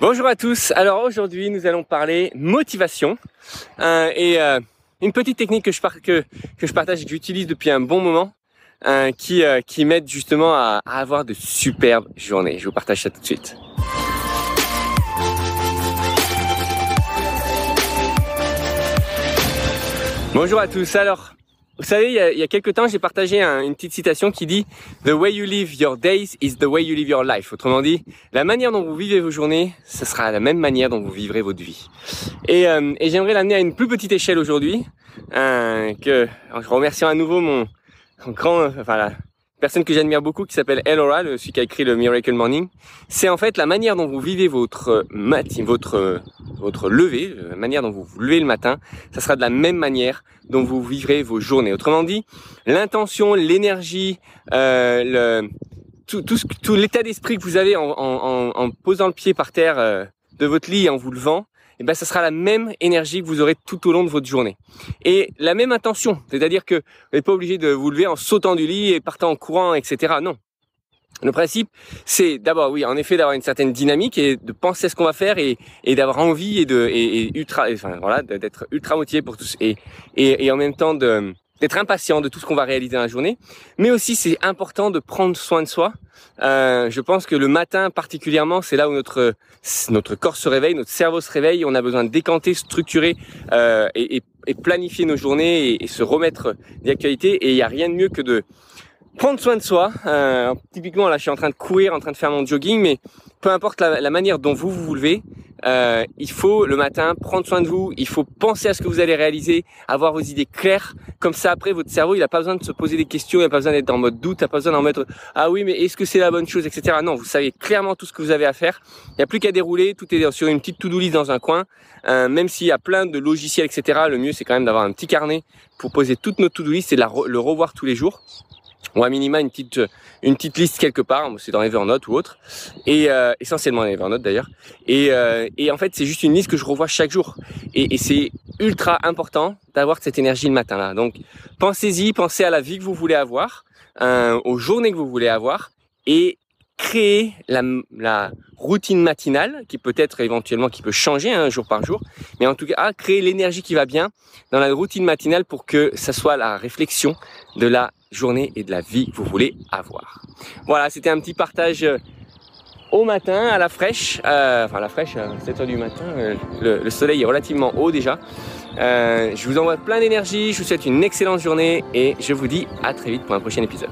Bonjour à tous, alors aujourd'hui nous allons parler motivation une petite technique que je partage et que j'utilise depuis un bon moment qui m'aide justement à avoir de superbes journées. Je vous partage ça tout de suite. Bonjour à tous, alors vous savez il y a quelques temps j'ai partagé une petite citation qui dit "The way you live your days is the way you live your life". Autrement dit, la manière dont vous vivez vos journées, ce sera la même manière dont vous vivrez votre vie. Et j'aimerais l'amener à une plus petite échelle aujourd'hui, je remercie à nouveau mon la personne que j'admire beaucoup qui s'appelle El Ora, celui qui a écrit le Miracle Morning. C'est en fait la manière dont vous vivez votre lever, la manière dont vous vous levez le matin, ça sera de la même manière dont vous vivrez vos journées. Autrement dit, l'intention, l'énergie, tout l'état d'esprit que vous avez en posant le pied par terre de votre lit et en vous levant, et ben ça sera la même énergie que vous aurez tout au long de votre journée. Et la même intention, c'est-à-dire que vous n'êtes pas obligé de vous lever en sautant du lit et partant en courant, etc. Non. Le principe, c'est d'abord, oui, en effet, d'avoir une certaine dynamique et de penser à ce qu'on va faire et d'avoir envie d'être ultra motivé pour tout et en même temps d'être impatient de tout ce qu'on va réaliser dans la journée. Mais aussi, c'est important de prendre soin de soi. Je pense que le matin particulièrement, c'est là où notre corps se réveille, notre cerveau se réveille. On a besoin de décanter, structurer et planifier nos journées et se remettre d'actualité. Et il n'y a rien de mieux que de prendre soin de soi. Typiquement, là, je suis en train de courir, en train de faire mon jogging, mais peu importe la manière dont vous vous levez, il faut le matin prendre soin de vous, il faut penser à ce que vous allez réaliser, avoir vos idées claires. Comme ça, après, votre cerveau, il n'a pas besoin de se poser des questions, il n'a pas besoin d'être en mode doute, il n'a pas besoin d'en mettre « Ah oui, mais est-ce que c'est la bonne chose ?» etc. Non, vous savez clairement tout ce que vous avez à faire. Il n'y a plus qu'à dérouler, tout est sur une petite to-do list dans un coin. Même s'il y a plein de logiciels, etc., le mieux, c'est quand même d'avoir un petit carnet pour poser toutes nos to-do list et le revoir tous les jours. Ou à minima une petite liste quelque part, c'est dans Evernote ou autre, et essentiellement dans Evernote d'ailleurs. Et en fait, c'est juste une liste que je revois chaque jour. Et c'est ultra important d'avoir cette énergie le matin là. Donc, pensez-y, pensez à la vie que vous voulez avoir, aux journées que vous voulez avoir, et créer la routine matinale qui peut être éventuellement qui peut changer jour par jour, mais en tout cas créer l'énergie qui va bien dans la routine matinale pour que ça soit la réflexion de la journée et de la vie que vous voulez avoir. Voilà, c'était un petit partage au matin à la fraîche, à 7h du matin, le soleil est relativement haut déjà. Je vous envoie plein d'énergie, je vous souhaite une excellente journée et je vous dis à très vite pour un prochain épisode.